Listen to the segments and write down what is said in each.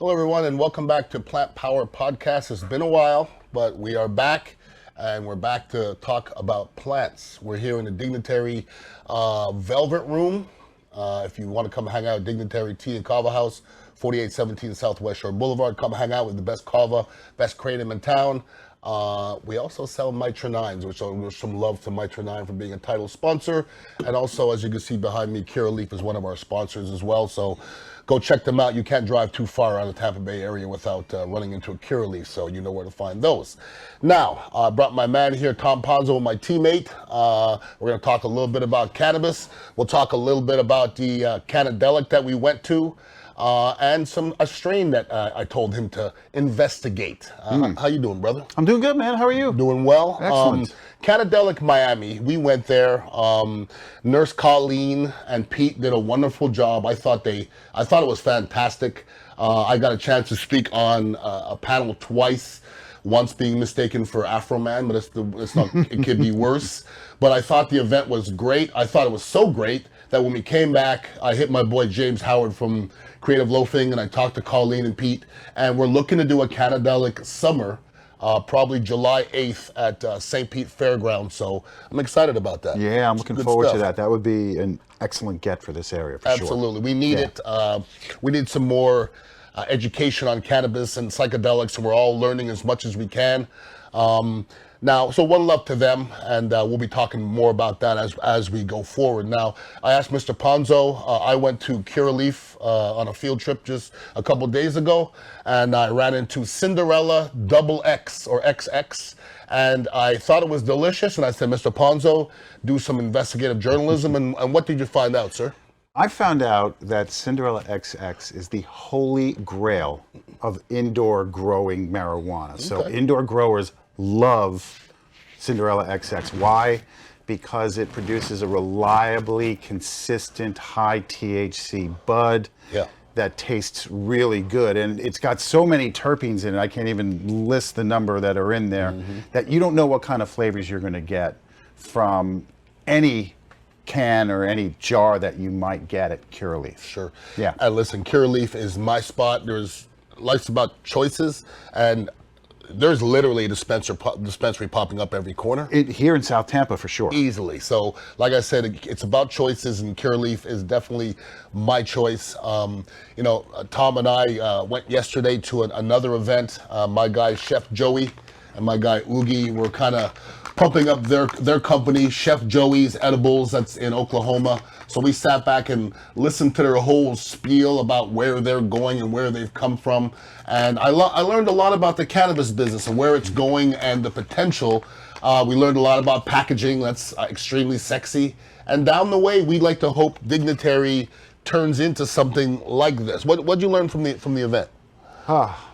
Hello, everyone, and welcome back to Plant Power Podcast. It's been a while, but we are back, and we're back to talk about plants. We're here in the Dignitary Velvet Room. If you want to come hang out at Dignitary Tea Kava House, 4817 Southwest Shore Boulevard, come hang out with the best kava, best kratom in town. We also sell Mitra 9s, which there's some love to Mitra 9 for being a title sponsor. And also, as you can see behind me, Curaleaf is one of our sponsors as well. So go check them out. You can't drive too far out of the Tampa Bay area without running into a Curaleaf, so you know where to find those. Now, I brought my man here, Tom Ponzo, my teammate. We're going to talk a little bit about cannabis. We'll talk a little bit about the Cannadelic that we went to. And a strain that I told him to investigate. How you doing, brother? I'm doing good, man. How are you? Doing well. Excellent. Cannadelic Miami, we went there. Nurse Colleen and Pete did a wonderful job. I thought it was fantastic. I got a chance to speak on a panel twice. Once being mistaken for Afro Man, but it's not. It could be worse. But I thought the event was great. I thought it was so great that when we came back, I hit my boy James Howard from Creative Loafing, and I talked to Colleen and Pete, and we're looking to do a Cannadelic summer, probably July 8th at St. Pete Fairgrounds. So I'm excited about that. Yeah, I'm looking forward to that. That would be an excellent get for this area, for sure. Absolutely. We need it. We need some more education on cannabis and psychedelics, and we're all learning as much as we can. Now, so one love to them, and we'll be talking more about that as we go forward. Now, I asked Mr. Ponzo, I went to Curaleaf on a field trip just a couple days ago, and I ran into Cinderella XX or XX, and I thought it was delicious, and I said, Mr. Ponzo, do some investigative journalism, and what did you find out, sir? I found out that Cinderella XX is the holy grail of indoor growing marijuana. Okay. So indoor growers love Cinderella XX. Why? Because it produces a reliably consistent high THC bud that tastes really good. And it's got so many terpenes in it, I can't even list the number that are in there, that you don't know what kind of flavors you're going to get from any can or any jar that you might get at Curaleaf. Sure. Yeah. And listen, Curaleaf is my spot. There's life's about choices, and there's literally a dispensary popping up every corner. Here in South Tampa, for sure. Easily. So, like I said, it's about choices, and Curaleaf is definitely my choice. Tom and I went yesterday to another event. My guy, Chef Joey, and my guy, Oogie, were kind of pumping up their company, Chef Joey's Edibles, that's in Oklahoma. So we sat back and listened to their whole spiel about where they're going and where they've come from. And I learned a lot about the cannabis business and where it's going and the potential. We learned a lot about packaging that's extremely sexy. And down the way, we'd like to hope Dignitary turns into something like this. What'd you learn from the event?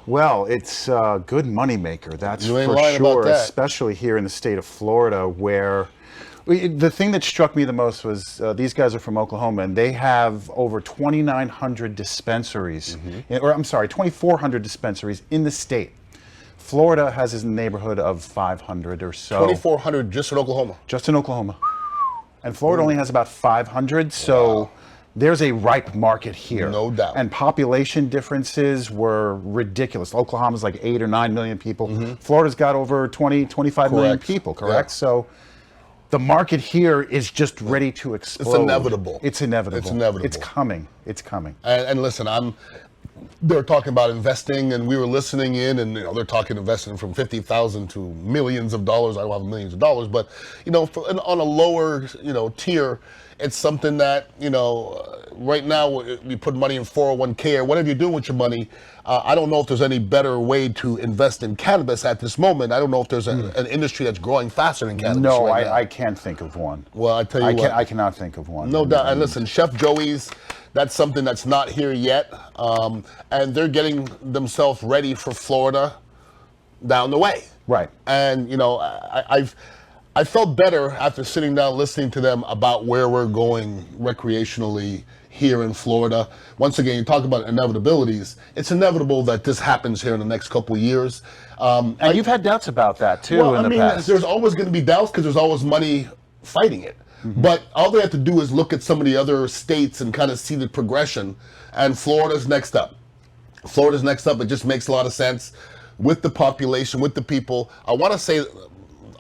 Well, it's a good moneymaker, that's You ain't for lying about sure, that. especially here in the state of Florida, where the thing that struck me the most was these guys are from Oklahoma, and they have over 2,900 dispensaries, or I'm sorry, 2,400 dispensaries in the state. Florida has a neighborhood of 500 or so. 2,400 just in Oklahoma? Just in Oklahoma. And Florida only has about 500, so there's a ripe market here. No doubt. And population differences were ridiculous. Oklahoma's like 8 or 9 million people. Florida's got over 20, 25 million people, correct? Yeah. So the market here is just ready to explode. It's inevitable. It's inevitable. It's inevitable. It's coming. It's coming. And listen, they're talking about investing, and we were listening in, and they're talking investing from $50,000 to millions of dollars. I don't have millions of dollars, but on a lower tier, it's something that right now we put money in 401k or whatever you're doing with your money. I don't know if there's any better way to invest in cannabis at this moment. I don't know if there's an industry that's growing faster than cannabis. No, right now. I can't think of one. Well, I tell you what, I cannot think of one. no doubt. And listen, Chef Joey's, that's something that's not here yet, and they're getting themselves ready for Florida down the way. Right. And I felt better after sitting down listening to them about where we're going recreationally here in Florida. Once again, you talk about inevitabilities. It's inevitable that this happens here in the next couple of years. And you've had doubts about that too in the past. There's always going to be doubts because there's always money fighting it. But all they have to do is look at some of the other states and kind of see the progression. And Florida's next up. Florida's next up. It just makes a lot of sense with the population, with the people. I want to say,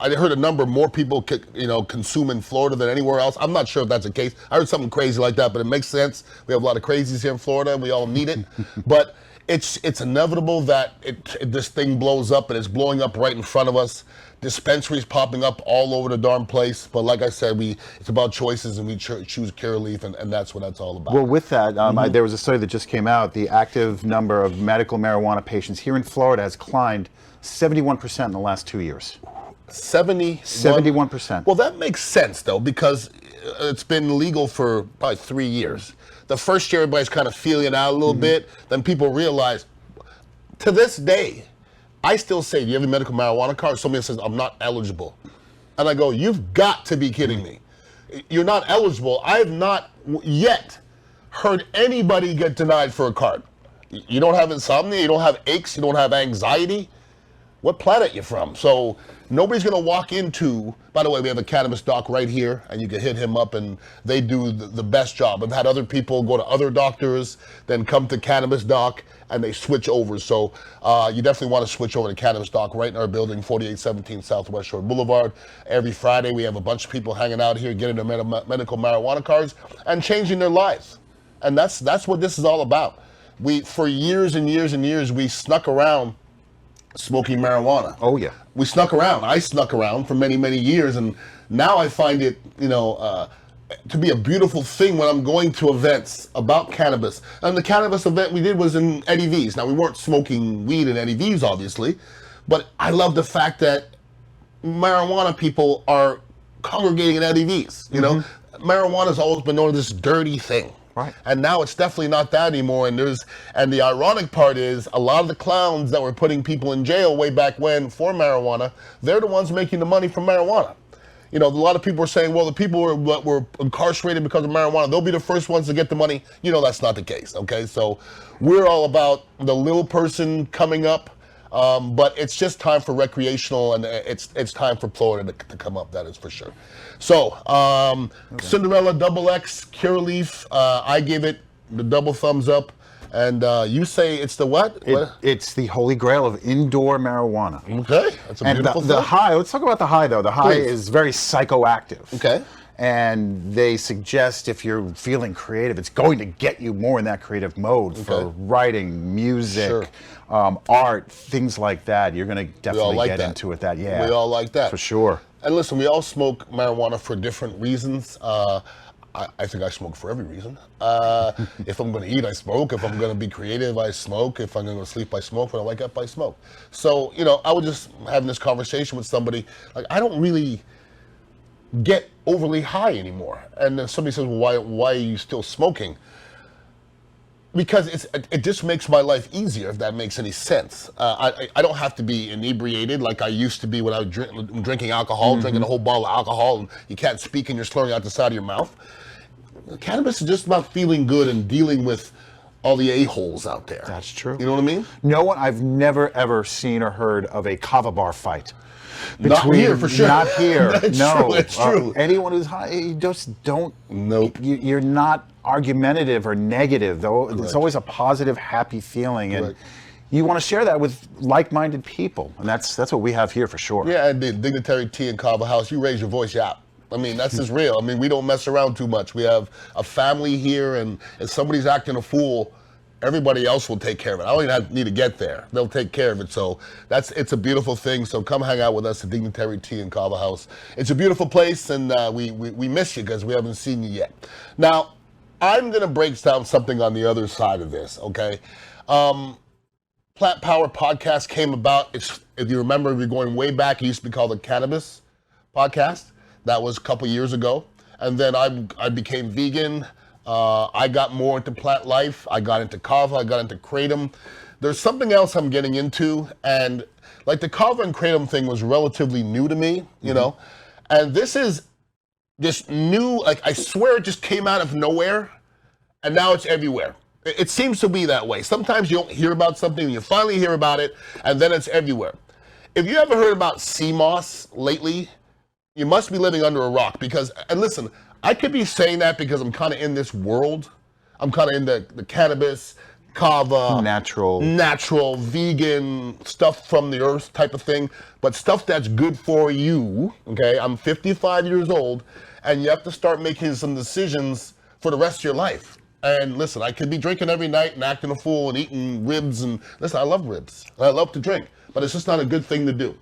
I heard a number more people consume in Florida than anywhere else. I'm not sure if that's the case. I heard something crazy like that, but it makes sense. We have a lot of crazies here in Florida, and we all need it. But it's inevitable that this thing blows up, and it's blowing up right in front of us. Dispensaries popping up all over the darn place. But like I said, it's about choices, and we choose Curaleaf, and that's what that's all about. Well, with that, there was a study that just came out. The active number of medical marijuana patients here in Florida has climbed 71% in the last 2 years. 71%. Well, that makes sense, though, because it's been legal for probably 3 years. The first year, everybody's kind of feeling it out a little bit. Then people realize, to this day, I still say, do you have a medical marijuana card? Somebody says, I'm not eligible. And I go, you've got to be kidding me. You're not eligible. I have not yet heard anybody get denied for a card. You don't have insomnia, you don't have aches, you don't have anxiety. What planet you from? So nobody's going to walk into, by the way, we have a cannabis doc right here, and you can hit him up, and they do the best job. I've had other people go to other doctors, then come to cannabis doc, and they switch over. So you definitely want to switch over to cannabis doc right in our building, 4817 Southwest Shore Boulevard. Every Friday, we have a bunch of people hanging out here, getting their medical marijuana cards and changing their lives. And that's what this is all about. For years and years and years, we snuck around smoking marijuana. Oh, yeah. We snuck around. I snuck around for many, many years, and now I find it, to be a beautiful thing when I'm going to events about cannabis. And the cannabis event we did was in Eddie V's. Now, we weren't smoking weed in Eddie V's, obviously, but I love the fact that marijuana people are congregating in Eddie V's. Marijuana's always been known as this dirty thing. Right. And now it's definitely not that anymore. And the ironic part is a lot of the clowns that were putting people in jail way back when for marijuana, they're the ones making the money from marijuana. A lot of people are saying, well, the people that were incarcerated because of marijuana, they'll be the first ones to get the money. That's not the case, okay? So we're all about the little person coming up, but it's just time for recreational, and it's time for Florida to come up, that is for sure. So, Cinderella Double X Curaleaf, I give it the double thumbs up. And you say it's the what? It's the holy grail of indoor marijuana. Okay, that's a beautiful thing. The high, let's talk about the high, though. The high is very psychoactive. Okay. And they suggest if you're feeling creative, it's going to get you more in that creative mode for writing, music, art, things like that. You're going to definitely get into it. Yeah, we all like that. For sure. And listen, we all smoke marijuana for different reasons. I think I smoke for every reason. If I'm going to eat, I smoke. If I'm going to be creative, I smoke. If I'm going to sleep, I smoke. When I wake up, I smoke. So, I was just having this conversation with somebody. Like, I don't really get overly high anymore. And then somebody says, well, why are you still smoking? Because it just makes my life easier, if that makes any sense. I don't have to be inebriated like I used to be when I was drinking alcohol, drinking a whole bottle of alcohol, and you can't speak and you're slurring out the side of your mouth. Cannabis is just about feeling good and dealing with all the a-holes out there. That's true. You know what I mean? I've never ever seen or heard of a kava bar fight. Not here, for sure. Not here. No. It's true. Anyone who's high, you just don't. Nope. You're not argumentative or negative, though. Correct. It's always a positive, happy feeling, and you want to share that with like-minded people, and that's what we have here for sure. Yeah, and the Dignitary Tea Kava House, you raise your voice, yeah. I mean, that's just real. I mean, we don't mess around too much. We have a family here, and if somebody's acting a fool, everybody else will take care of it. I don't even need to get there. They'll take care of it. So it's a beautiful thing. So come hang out with us at Dignitary Tea Kava House. It's a beautiful place, and we miss you because we haven't seen you yet. Now, I'm going to break down something on the other side of this, okay? Plant Power Podcast came about. If you remember, we're going way back. It used to be called the Cannabis Podcast. That was a couple years ago. And then I became vegan. I got more into plant life. I got into kava. I got into kratom. There's something else I'm getting into. And like the kava and kratom thing was relatively new to me, you know? And this is just new, like I swear it just came out of nowhere. And now it's everywhere. It seems to be that way. Sometimes you don't hear about something and you finally hear about it and then it's everywhere. If you ever heard about sea moss lately, you must be living under a rock because, and listen, I could be saying that because I'm kind of in this world. I'm kind of in the cannabis, kava, Natural. vegan stuff from the earth type of thing, but stuff that's good for you. Okay, I'm 55 years old, and you have to start making some decisions for the rest of your life. And listen, I could be drinking every night and acting a fool and eating ribs, and listen, I love ribs. I love to drink, but it's just not a good thing to do.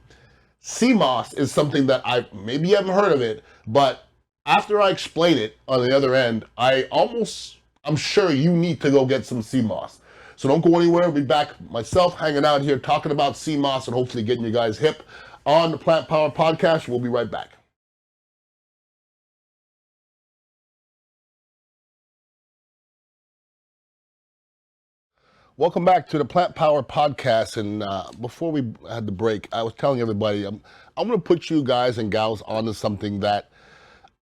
Sea moss is something that maybe you haven't heard of it, but after I explain it on the other end, I'm sure you need to go get some sea moss. So don't go anywhere. I'll be back myself hanging out here talking about sea moss and hopefully getting you guys hip on the Plant Power Podcast. We'll be right back. Welcome back to the Plant Power Podcast. And before we had the break, I was telling everybody, I'm going to put you guys and gals onto something that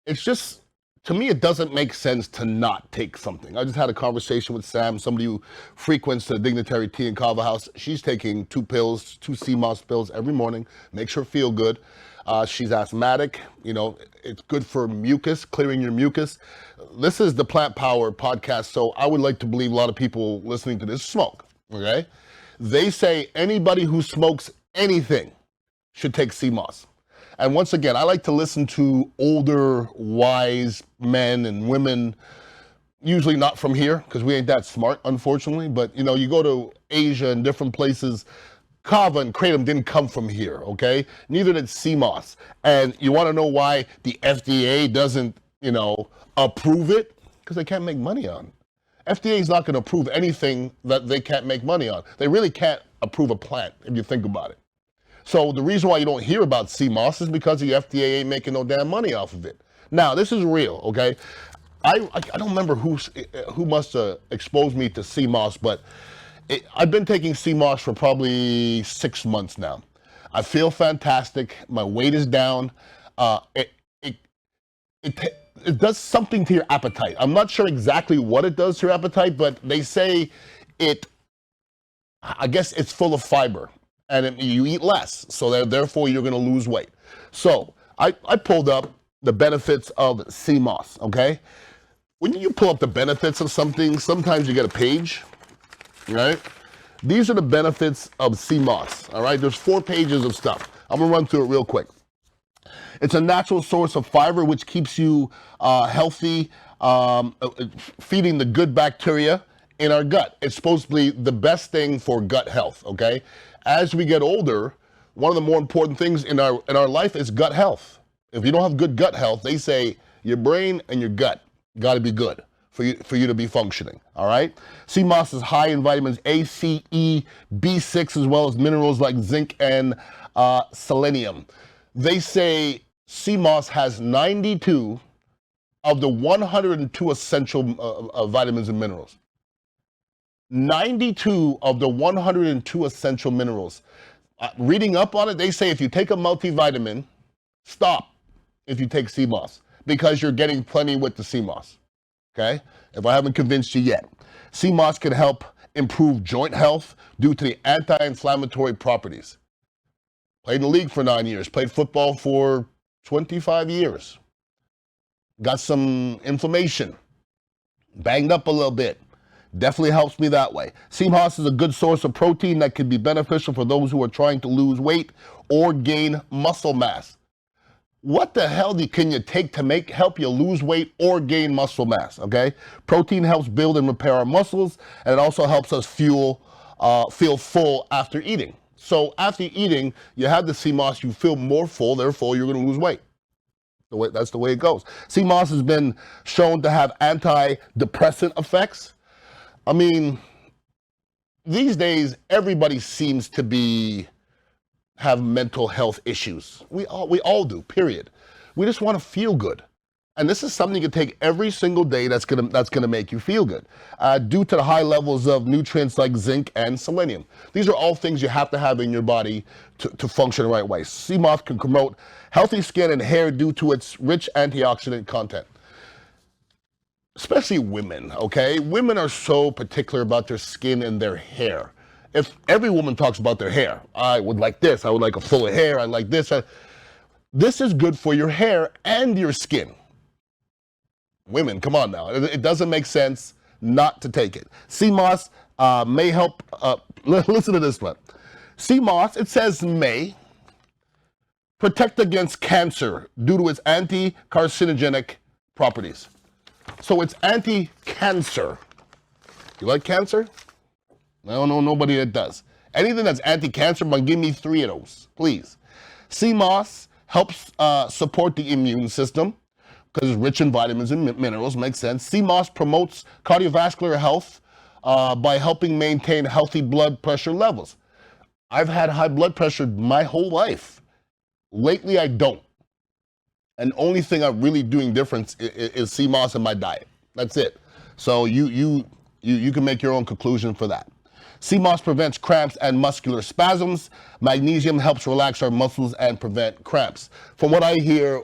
it's just, to me, it doesn't make sense to not take something. I just had a conversation with Sam, somebody who frequents the Dignitary Tea Kava House. She's taking 2 sea moss pills every morning, makes her feel good. She's asthmatic, it's good for mucus, clearing your mucus. This is the Plant Power Podcast, so I would like to believe a lot of people listening to this smoke, okay? They say anybody who smokes anything should take sea moss. And once again, I like to listen to older, wise men and women, usually not from here, because we ain't that smart, unfortunately. But, you go to Asia and different places, kava and kratom didn't come from here, okay? Neither did sea moss. And you want to know why the FDA doesn't, approve it? Because they can't make money on it. FDA is not going to approve anything that they can't make money on. They really can't approve a plant, if you think about it. So the reason why you don't hear about sea moss is because the FDA ain't making no damn money off of it. Now, this is real, okay? I don't remember who must have exposed me to sea moss, but I've been taking sea moss for probably 6 months now. I feel fantastic. My weight is down. It does something to your appetite. I'm not sure exactly what it does to your appetite, but they say I guess it's full of fiber. And you eat less, so therefore you're going to lose weight. So I pulled up the benefits of sea moss, okay? When you pull up the benefits of something, sometimes you get a page, right? These are the benefits of sea moss, all right? There's 4 pages of stuff. I'm going to run through it real quick. It's a natural source of fiber, which keeps you healthy, feeding the good bacteria in our gut. It's supposed to be the best thing for gut health, okay? As we get older, one of the more important things in our life is gut health. If you don't have good gut health, they say your brain and your gut got to be good for you to be functioning, all right? Sea moss is high in vitamins A, C, E, B6, as well as minerals like zinc and selenium. They say sea moss has 92 of the 102 essential vitamins and minerals. 92 of the 102 essential minerals. Reading up on it, they say if you take a multivitamin, stop if you take sea moss, because you're getting plenty with the sea moss, okay? If I haven't convinced you yet. Sea moss can help improve joint health due to the anti-inflammatory properties. Played in the league for 9 years, played football for 25 years. Got some inflammation, banged up a little bit. Definitely helps me that way. Sea moss is a good source of protein that can be beneficial for those who are trying to lose weight or gain muscle mass. What the hell can you take to help you lose weight or gain muscle mass, okay? Protein helps build and repair our muscles, and it also helps us feel full after eating. So after eating, you have the sea moss, you feel more full, therefore you're going to lose weight. That's the way it goes. Sea moss has been shown to have antidepressant effects. I mean, these days, everybody seems to have mental health issues. We all do, period. We just want to feel good. And this is something you can take every single day that's gonna make you feel good, due to the high levels of nutrients like zinc and selenium. These are all things you have to have in your body to function the right way. Sea moss can promote healthy skin and hair due to its rich antioxidant content. Especially women, okay? Women are so particular about their skin and their hair. If every woman talks about their hair, I would like this, I would like a full of hair, I like this. This is good for your hair and your skin. Women, come on now. It doesn't make sense not to take it. Sea moss may help, listen to this one. Sea moss, it says may, protect against cancer due to its anti-carcinogenic properties. So it's anti-cancer. You like cancer? I don't know nobody that does. Anything that's anti-cancer, but give me 3 of those, please. Sea moss helps support the immune system because it's rich in vitamins and minerals, makes sense. Sea moss promotes cardiovascular health by helping maintain healthy blood pressure levels. I've had high blood pressure my whole life. Lately, I don't. And only thing I'm really doing difference is sea moss in my diet. That's it. So you can make your own conclusion for that. Sea moss prevents cramps and muscular spasms. Magnesium helps relax our muscles and prevent cramps. From what I hear,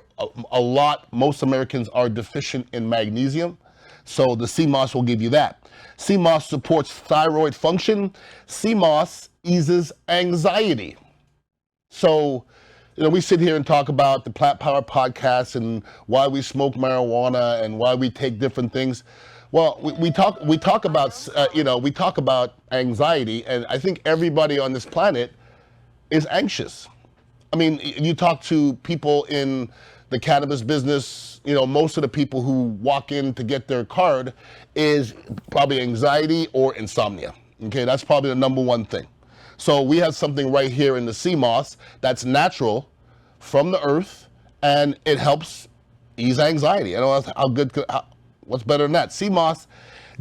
most Americans are deficient in magnesium. So the sea moss will give you that. Sea moss supports thyroid function. Sea moss eases anxiety. So, we sit here and talk about the Plant Power podcast and why we smoke marijuana and why we take different things. Well, we talk about anxiety, and I think everybody on this planet is anxious. I mean, you talk to people in the cannabis business, most of the people who walk in to get their card is probably anxiety or insomnia. Okay, that's probably the number one thing. So we have something right here in the sea moss that's natural from the earth, and it helps ease anxiety. I don't know what's better than that? Sea moss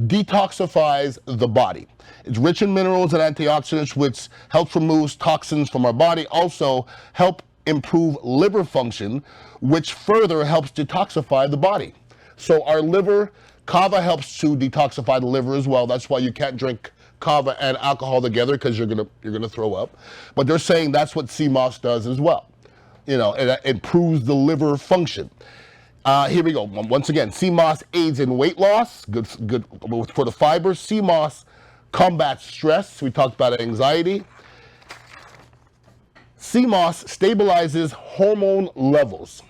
detoxifies the body. It's rich in minerals and antioxidants, which helps remove toxins from our body. Also help improve liver function, which further helps detoxify the body. So our liver, kava helps to detoxify the liver as well. That's why you can't drink kava and alcohol together, because you're gonna throw up. But they're saying that's what sea moss does as well. It improves the liver function. Here we go. Once again, sea moss aids in weight loss. Good for the fibers. Sea moss combats stress. We talked about anxiety. Sea moss stabilizes hormone levels.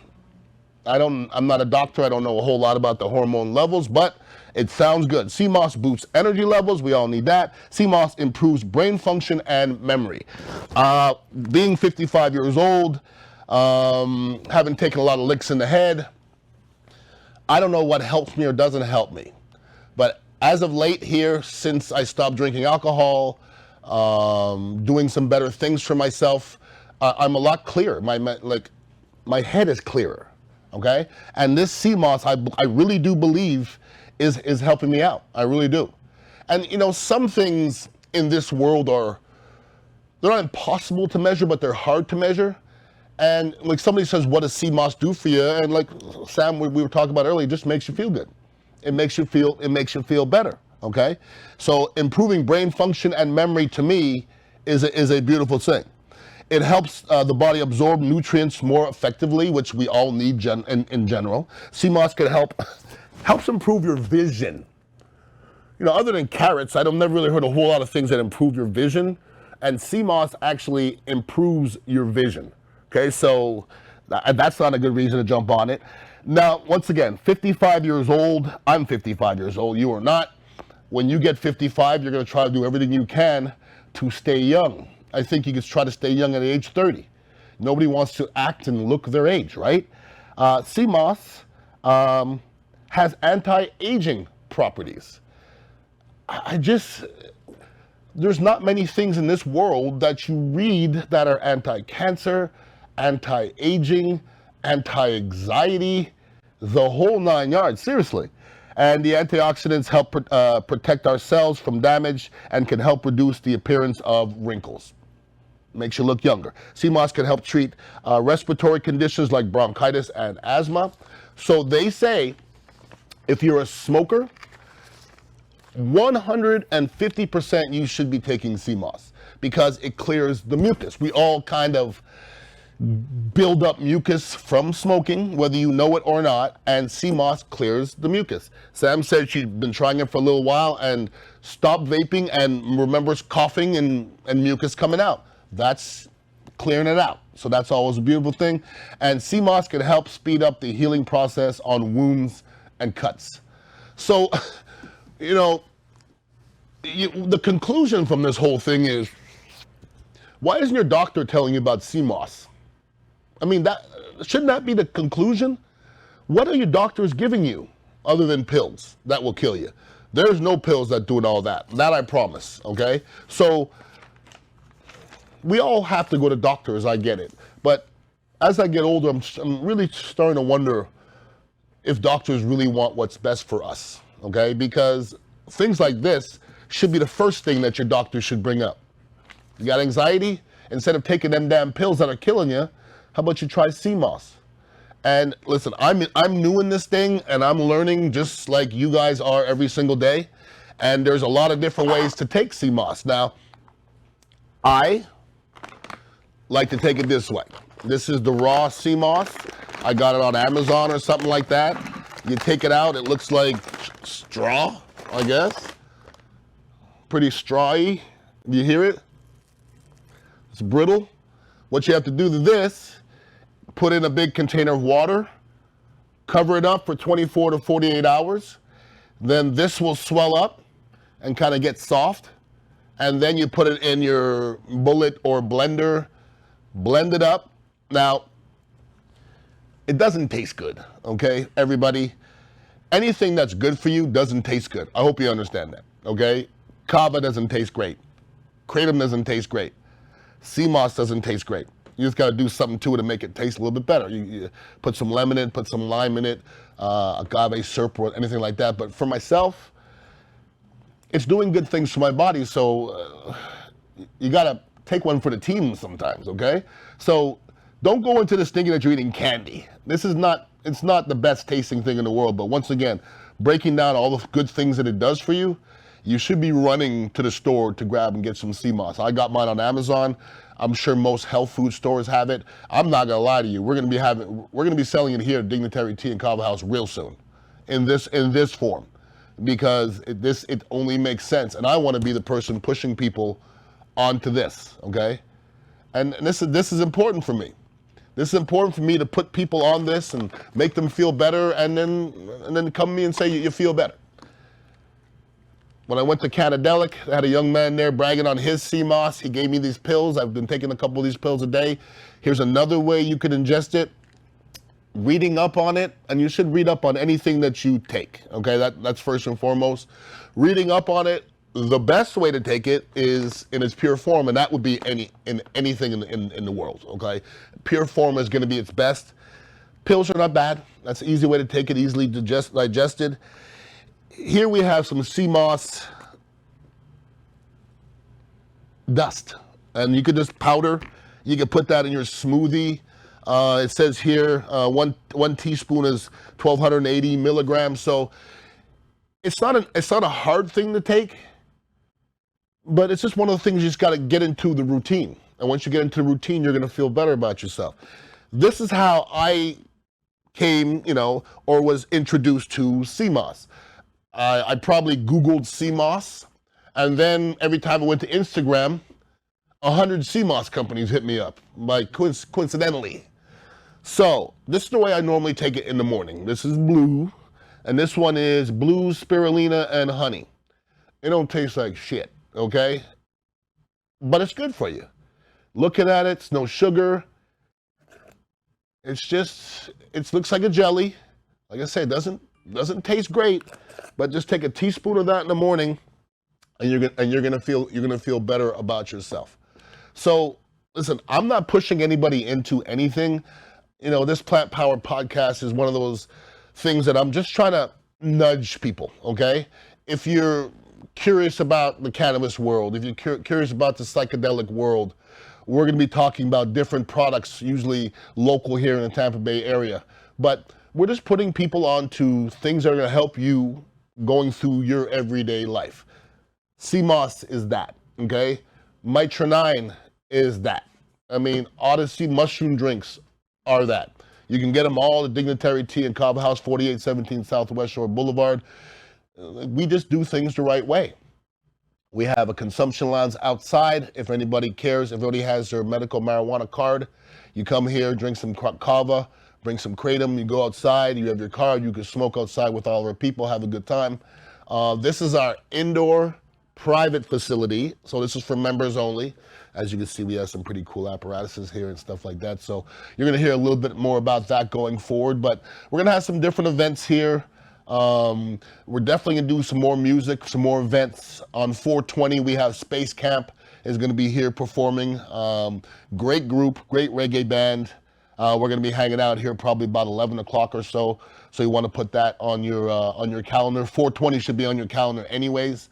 I'm not a doctor. I don't know a whole lot about the hormone levels, but it sounds good. Sea moss boosts energy levels. We all need that. Sea moss improves brain function and memory. Being 55 years old, having taken a lot of licks in the head, I don't know what helps me or doesn't help me. But as of late here, since I stopped drinking alcohol, doing some better things for myself, I'm a lot clearer. My head is clearer, okay? And this sea moss, I really do believe is helping me out. I really do. And some things in this world they're not impossible to measure, but they're hard to measure. And like somebody says, what does sea moss do for you? And like Sam, we were talking about earlier, it just makes you feel good. It makes you feel better, okay? So improving brain function and memory to me is a beautiful thing. It helps the body absorb nutrients more effectively, which we all need in general. Sea moss can helps improve your vision. Other than carrots, I've never really heard a whole lot of things that improve your vision. And sea moss actually improves your vision. Okay, so that's not a good reason to jump on it. Now, once again, 55 years old, I'm 55 years old, you are not. When you get 55, you're gonna try to do everything you can to stay young. I think you can try to stay young at age 30. Nobody wants to act and look their age, right? Sea moss has anti-aging properties. There's not many things in this world that you read that are anti-cancer, anti-aging, anti-anxiety, the whole 9 yards, seriously. And the antioxidants help protect our cells from damage and can help reduce the appearance of wrinkles. Makes you look younger. Sea moss can help treat respiratory conditions like bronchitis and asthma. So they say, if you're a smoker, 150% you should be taking sea moss because it clears the mucus. We all kind of build up mucus from smoking, whether you know it or not, and sea moss clears the mucus. Sam said she'd been trying it for a little while and stopped vaping and remembers coughing and mucus coming out. That's clearing it out. So that's always a beautiful thing. And sea moss can help speed up the healing process on wounds and cuts. So, you know, the conclusion from this whole thing is, why isn't your doctor telling you about sea moss? I mean, that shouldn't that be the conclusion? What are your doctors giving you other than pills that will kill you? There's no pills that do all that. That I promise, okay? So we all have to go to doctors, I get it. But as I get older, I'm really starting to wonder if doctors really want what's best for us, okay? Because things like this should be the first thing that your doctor should bring up. You got anxiety? Instead of taking them damn pills that are killing you, how about you try sea moss? And listen, I'm new in this thing, and I'm learning just like you guys are every single day. And there's a lot of different ways to take sea moss. Now, I like to take it this way. This is the raw sea moss. I got it on Amazon or something like that. You take it out, it looks like straw, I guess. Pretty strawy. You hear it? It's brittle. What you have to do to this, put in a big container of water, cover it up for 24 to 48 hours. Then this will swell up and kind of get soft. And then you put it in your bullet or blender, blend it up. Now, it doesn't taste good, okay, everybody? Anything that's good for you doesn't taste good. I hope you understand that, okay? Kava doesn't taste great. Kratom doesn't taste great. Sea moss doesn't taste great. You just got to do something to it to make it taste a little bit better. You put some lemon in it, put some lime in it, agave syrup or anything like that. But for myself, it's doing good things for my body. So you got to take one for the team sometimes, okay? So don't go into this thinking that you're eating candy. This is not, it's not the best tasting thing in the world. But once again, breaking down all the good things that it does for you, you should be running to the store to grab and get some sea moss. I got mine on Amazon. I'm sure most health food stores have it. I'm not gonna lie to you. We're gonna be selling it here at Dignitary Tea Kava House real soon, in this form, because it only makes sense. And I want to be the person pushing people onto this, okay? And this is important for me. This is important for me to put people on this and make them feel better, and then come to me and say you feel better. When I went to Cannabis, I had a young man there bragging on his sea moss. He gave me these pills. I've been taking a couple of these pills a day. Here's another way you could ingest it. Reading up on it, and you should read up on anything that you take, okay? That's first and foremost. Reading up on it, the best way to take it is in its pure form, and that would be anything in the world, okay? Pure form is gonna be its best. Pills are not bad. That's an easy way to take it, easily digested. Here we have some sea moss dust, and you could just powder. You could put that in your smoothie. It says here one teaspoon is 1,280 milligrams. So it's not a hard thing to take, but it's just one of the things you just got to get into the routine. And once you get into the routine, you're going to feel better about yourself. This is how I came, or was introduced to sea moss. I probably Googled sea moss, and then every time I went to Instagram, 100 sea moss companies hit me up, like coincidentally. So this is the way I normally take it in the morning. This is blue, and this one is blue spirulina and honey. It don't taste like shit, okay? But it's good for you. Looking at it, it's no sugar. It looks like a jelly. Like I said, it doesn't taste great, but just take a teaspoon of that in the morning, and you're gonna feel better about yourself. So listen, I'm not pushing anybody into anything. This Plant Power podcast is one of those things that I'm just trying to nudge people, okay? If you're curious about the cannabis world, if you're curious about the psychedelic world, we're gonna be talking about different products, usually local here in the Tampa Bay area. But we're just putting people on to things that are gonna help you going through your everyday life. Sea moss is that, okay? Mitronine is that. Odyssey mushroom drinks are that. You can get them all at Dignitary Tea and Kava House, 4817 Southwest Shore Boulevard. We just do things the right way. We have a consumption lounge outside. If anybody cares, if anybody has their medical marijuana card, you come here, drink some kava, bring some kratom, you go outside, you have your card, you can smoke outside with all our people, have a good time. This is our indoor private facility. So this is for members only. As you can see, we have some pretty cool apparatuses here and stuff like that. So you're gonna hear a little bit more about that going forward, but we're gonna have some different events here. We're definitely gonna do some more music, some more events. On 420, we have Space Camp is gonna be here performing. Great group, great reggae band. We're gonna be hanging out here probably about 11 o'clock or so. So you wanna put that on your calendar. 420 should be on your calendar anyways.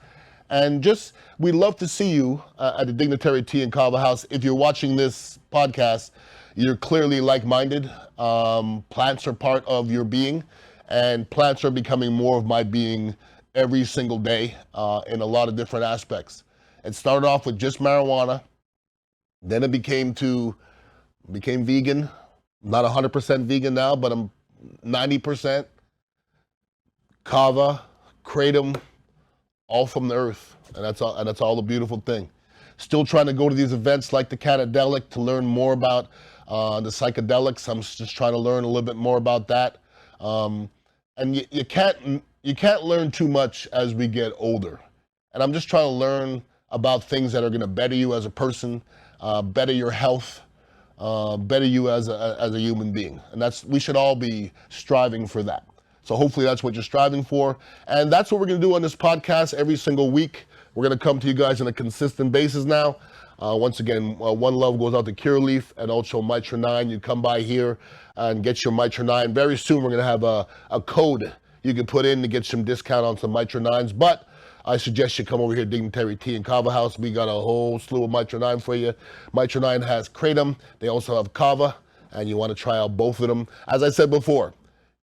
And just, we'd love to see you at the Dignitary Tea and Kava House. If you're watching this podcast, you're clearly like-minded. Plants are part of your being, and plants are becoming more of my being every single day in a lot of different aspects. It started off with just marijuana, then it became vegan. Not 100% vegan now, but I'm 90%. Kava, Kratom, all from the earth, and that's all the beautiful thing. Still trying to go to these events like the Cannabis to learn more about the psychedelics. I'm just trying to learn a little bit more about that. And you can't learn too much as we get older. And I'm just trying to learn about things that are going to better you as a person, better your health, better you as a human being. And we should all be striving for that. So hopefully that's what you're striving for. And that's what we're going to do on this podcast every single week. We're going to come to you guys on a consistent basis now. Once again, one love goes out to Cureleaf and also Mitra 9. You come by here and get your Mitra 9. Very soon we're going to have a code you can put in to get some discount on some Mitra 9s. But I suggest you come over here, Dignitary Tea and Kava House. We got a whole slew of Mitra 9 for you. Mitra 9 has Kratom. They also have Kava, and you want to try out both of them. As I said before,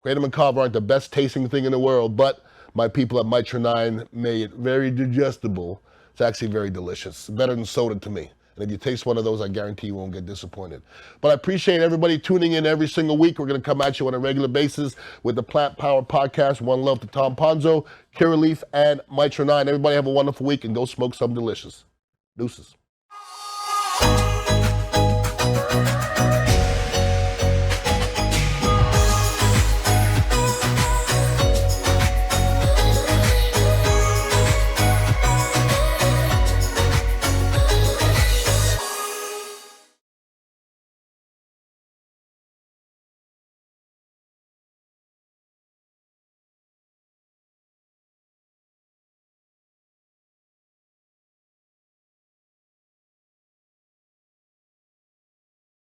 Kratom and Kava aren't the best tasting thing in the world, but my people at Mitra 9 made it very digestible. It's actually very delicious. Better than soda to me. And if you taste one of those, I guarantee you won't get disappointed. But I appreciate everybody tuning in every single week. We're going to come at you on a regular basis with the Plant Power Podcast. One love to Tom Ponzo, Cureleaf, and Mitra 9. Everybody have a wonderful week and go smoke something delicious. Deuces.